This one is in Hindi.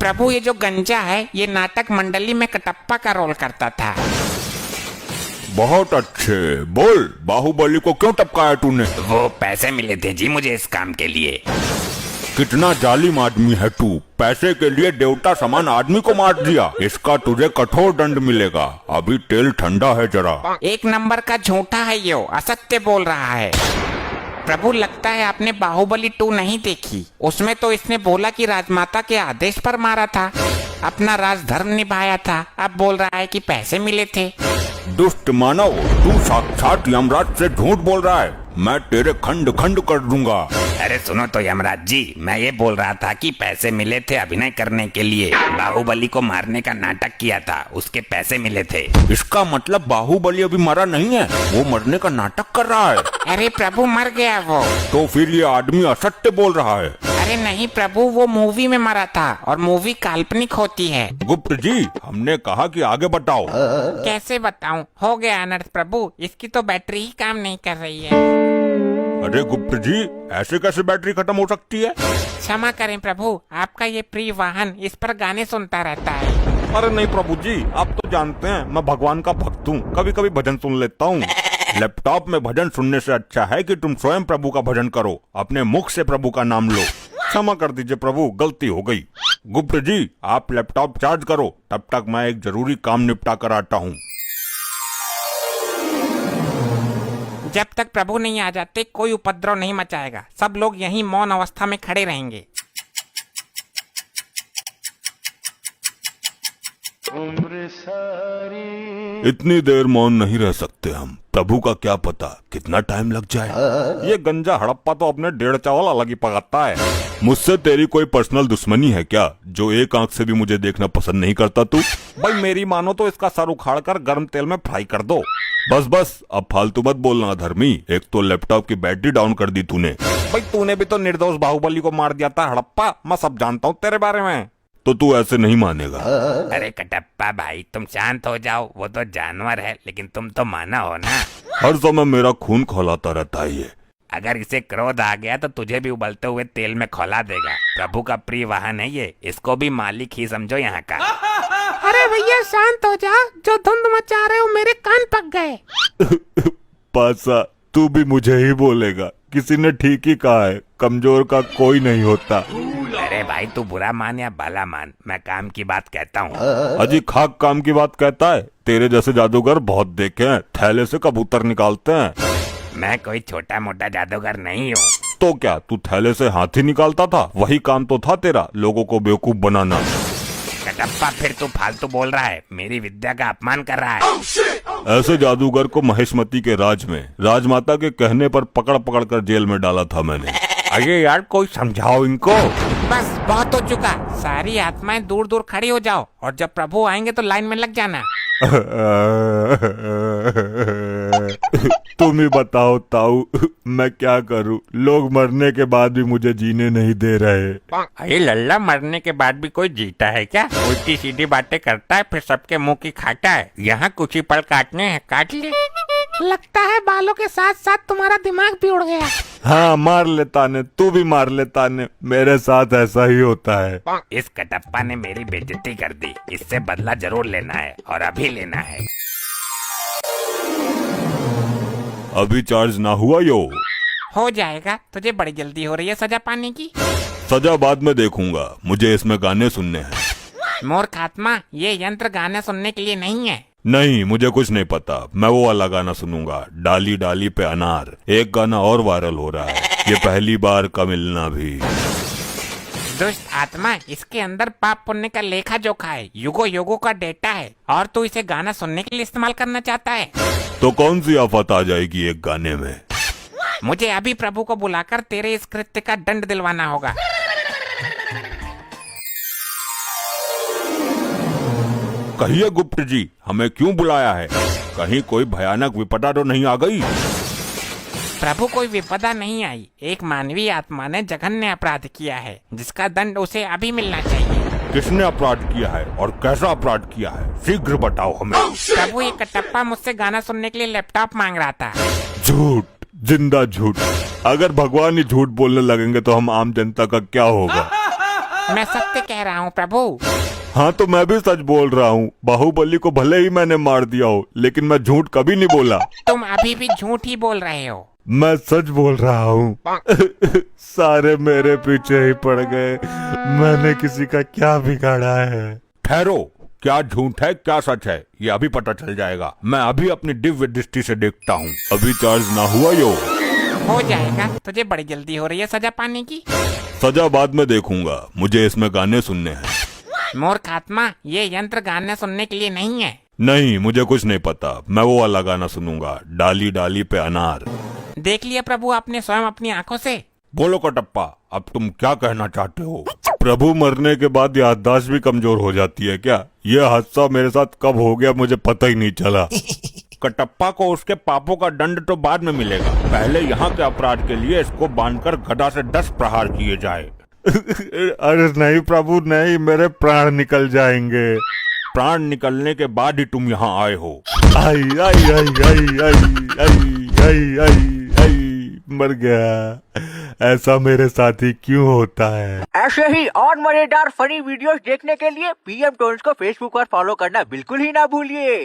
प्रभु ये जो गंजा है ये नाटक मंडली में कटप्पा का रोल करता था। बहुत अच्छे। बोल, बाहुबली को क्यों टपकाया तूने? वो पैसे मिले थे जी मुझे इस काम के लिए। कितना जालिम आदमी है तू, पैसे के लिए देवता समान आदमी को मार दिया। इसका तुझे कठोर दंड मिलेगा। अभी तेल ठंडा है जरा। एक नंबर का झूठा है ये, असत्य बोल रहा है। प्रभु लगता है आपने बाहुबली 2 नहीं देखी। उसमें तो इसने बोला कि राजमाता के आदेश पर मारा था, अपना राजधर्म निभाया था। अब बोल रहा है कि पैसे मिले थे। दुष्ट मानव, तू साक्षात यमराज से झूठ बोल रहा है। मैं तेरे खंड खंड कर दूंगा। अरे सुनो तो यमराज जी, मैं ये बोल रहा था कि पैसे मिले थे अभिनय करने के लिए। बाहुबली को मारने का नाटक किया था, उसके पैसे मिले थे। इसका मतलब बाहुबली अभी मरा नहीं है, वो मरने का नाटक कर रहा है। अरे प्रभु मर गया वो। तो फिर ये आदमी असत्य बोल रहा है। अरे नहीं प्रभु, वो मूवी में मरा था और मूवी काल्पनिक होती है। गुप्त जी, हमने कहा कि आगे बताओ। कैसे बताऊं? हो गया अनर्थ प्रभु, इसकी तो बैटरी ही काम नहीं कर रही है। अरे गुप्त जी, ऐसे कैसे बैटरी खत्म हो सकती है? क्षमा करें प्रभु, आपका ये प्रिय वाहन इस पर गाने सुनता रहता है। अरे नहीं प्रभु जी, आप तो जानते हैं मैं भगवान का भक्त हूँ, कभी कभी भजन सुन लेता हूँ। लैपटॉप में भजन सुनने से अच्छा है कि तुम स्वयं प्रभु का भजन करो, अपने मुख से प्रभु का नाम लो। क्षमा कर दीजिए प्रभु, गलती हो गई। गुप्त जी, आप लैपटॉप चार्ज करो, तब तक मैं एक जरूरी काम निपटा कर आता हूँ। जब तक प्रभु नहीं आ जाते कोई उपद्रव नहीं मचाएगा। सब लोग यहीं मौन अवस्था में खड़े रहेंगे। इतनी देर मौन नहीं रह सकते हम। प्रभु का क्या पता कितना टाइम लग जाए। ये गंजा हड़प्पा तो अपने 1.5 चावल अलग ही पकाता है। मुझसे तेरी कोई पर्सनल दुश्मनी है क्या, जो एक आंख से भी मुझे देखना पसंद नहीं करता तू? भाई मेरी मानो तो इसका सर उखाड़ कर गर्म तेल में फ्राई कर दो। बस बस, अब फालतू मत बोलना धर्मी। एक तो लैपटॉप की बैटरी डाउन कर दी तूने। भाई तूने भी तो निर्दोष बाहुबली को मार दिया था हड़प्पा, मैं सब जानता हूँ तेरे बारे में। तो तू ऐसे नहीं मानेगा। अरे कटप्पा भाई तुम शांत हो जाओ, वो तो जानवर है लेकिन तुम तो माना हो ना। हर समय मेरा खून खौलाता रहता है ये। अगर इसे क्रोध आ गया तो तुझे भी उबलते हुए तेल में खौला देगा। प्रभु का प्रिय वाहन है ये, इसको भी मालिक ही समझो यहाँ का। अरे भैया शांत हो जा, जो धुंध मचा रहे हो मेरे कान पक गए। पासा, तू भी मुझे ही बोलेगा। किसी ने ठीक ही कहा है, कमजोर का कोई नहीं होता। अरे भाई तू बुरा मान या भला मान, मैं काम की बात कहता हूँ। अजी खाक काम की बात कहता है? तेरे जैसे जादूगर बहुत देखे हैं, थैले से कबूतर निकालते हैं। मैं कोई छोटा मोटा जादूगर नहीं हूँ। तो क्या तू थैले से हाथी निकालता था? वही काम तो था तेरा, लोगों को बेवकूफ बनाना। कटप्पा फिर तू फालतू बोल रहा है, मेरी विद्या का अपमान कर रहा है। ऐसे जादूगर को महेशमती के राज में राजमाता के कहने पर पकड़ पकड़ कर जेल में डाला था मैंने। अरे यार कोई समझाओ इनको। बस बहुत हो चुका, सारी आत्माएं दूर दूर खड़ी हो जाओ और जब प्रभु आएंगे तो लाइन में लग जाना। तुम ही बताओ ताऊ, मैं क्या करूं? लोग मरने के बाद भी मुझे जीने नहीं दे रहे। अरे लल्ला, मरने के बाद भी कोई जीता है क्या? उल्टी सीधी बातें करता है फिर सबके मुंह की खाता है। यहाँ कुछ ही पल काटने हैं, काट ले। लगता है बालों के साथ साथ तुम्हारा दिमाग भी उड़ गया। हाँ मार लेता ने, तू भी मार लेता ने, मेरे साथ ऐसा ही होता है। इस कटप्पा ने मेरी बेइज्जती कर दी, इससे बदला जरूर लेना है और अभी लेना है। अभी चार्ज ना हुआ यो? हो जाएगा, तुझे बड़ी जल्दी हो रही है सजा पाने की। सजा बाद में देखूंगा, मुझे इसमें गाने सुनने हैं। मूर्ख आत्मा, ये यंत्र गाने सुनने के लिए नहीं है। नहीं, मुझे कुछ नहीं पता। मैं वो वाला गाना सुनूंगा, डाली डाली पे अनार। एक गाना और वायरल हो रहा है, ये पहली बार का मिलना भी। दुष्ट आत्मा, इसके अंदर पाप पुण्य का लेखा जोखा है, युगो युगो का डेटा है और तू इसे गाना सुनने के लिए इस्तेमाल करना चाहता है। तो कौन सी आफत आ जाएगी एक गाने में? मुझे अभी प्रभु को बुलाकर तेरे इस कृत्य का दंड दिलवाना होगा। कहिए गुप्त जी, हमें क्यों बुलाया है? कहीं कोई भयानक विपदा तो नहीं आ गई? प्रभु कोई विपदा नहीं आई, एक मानवीय आत्मा ने जघन्य अपराध किया है जिसका दंड उसे अभी मिलना चाहिए। किसने अपराध किया है और कैसा अपराध किया है? शीघ्र बताओ हमें। प्रभु, ये कटप्पा मुझसे गाना सुनने के लिए लैपटॉप मांग रहा था। झूठ, जिंदा झूठ। अगर भगवान ही झूठ बोलने लगेंगे तो हम आम जनता का क्या होगा? मैं सत्य कह रहा हूँ प्रभु। हाँ तो मैं भी सच बोल रहा हूँ। बाहुबली को भले ही मैंने मार दिया हो, लेकिन मैं झूठ कभी नहीं बोला। तुम अभी भी झूठ ही बोल रहे हो। मैं सच बोल रहा हूँ। सारे मेरे पीछे ही पड़ गए। मैंने किसी का क्या बिगाड़ा है? ठहरो, क्या झूठ है क्या सच है ये अभी पता चल जाएगा। मैं अभी अपनी दिव्य दृष्टि से देखता हूँ। अभी चार्ज ना हुआ यो? हो जाएगा, तुझे बड़ी जल्दी हो रही है सजा पाने की। सजा बाद में देखूंगा, मुझे इसमें गाने सुनने हैं। मूर्ख आत्मा, ये यंत्र गाने सुनने के लिए नहीं है। नहीं, मुझे कुछ नहीं पता। मैं वो वाला गाना सुनूंगा, डाली डाली पे अनार। देख लिया प्रभु आपने स्वयं अपनी आंखों से। बोलो कटप्पा, अब तुम क्या कहना चाहते हो? प्रभु मरने के बाद याददाश्त भी कमजोर हो जाती है क्या? यह हादसा मेरे साथ कब हो गया मुझे पता ही नहीं चला। कटप्पा को उसके पापों का दंड तो बाद में मिलेगा। पहले यहाँ के अपराध के लिए इसको बांधकर गदा से 10 प्रहार किए जाए। अरे नहीं प्रभु नहीं, मेरे प्राण निकल जाएंगे। प्राण निकलने के बाद ही तुम यहाँ आए हो। आई आई आई आई आई आई आई आई आई मर गया। ऐसा मेरे साथ ही क्यों होता है? ऐसे ही और मजेदार फनी वीडियोस देखने के लिए पीएम टोन्स को फेसबुक पर फॉलो करना बिल्कुल ही ना भूलिए।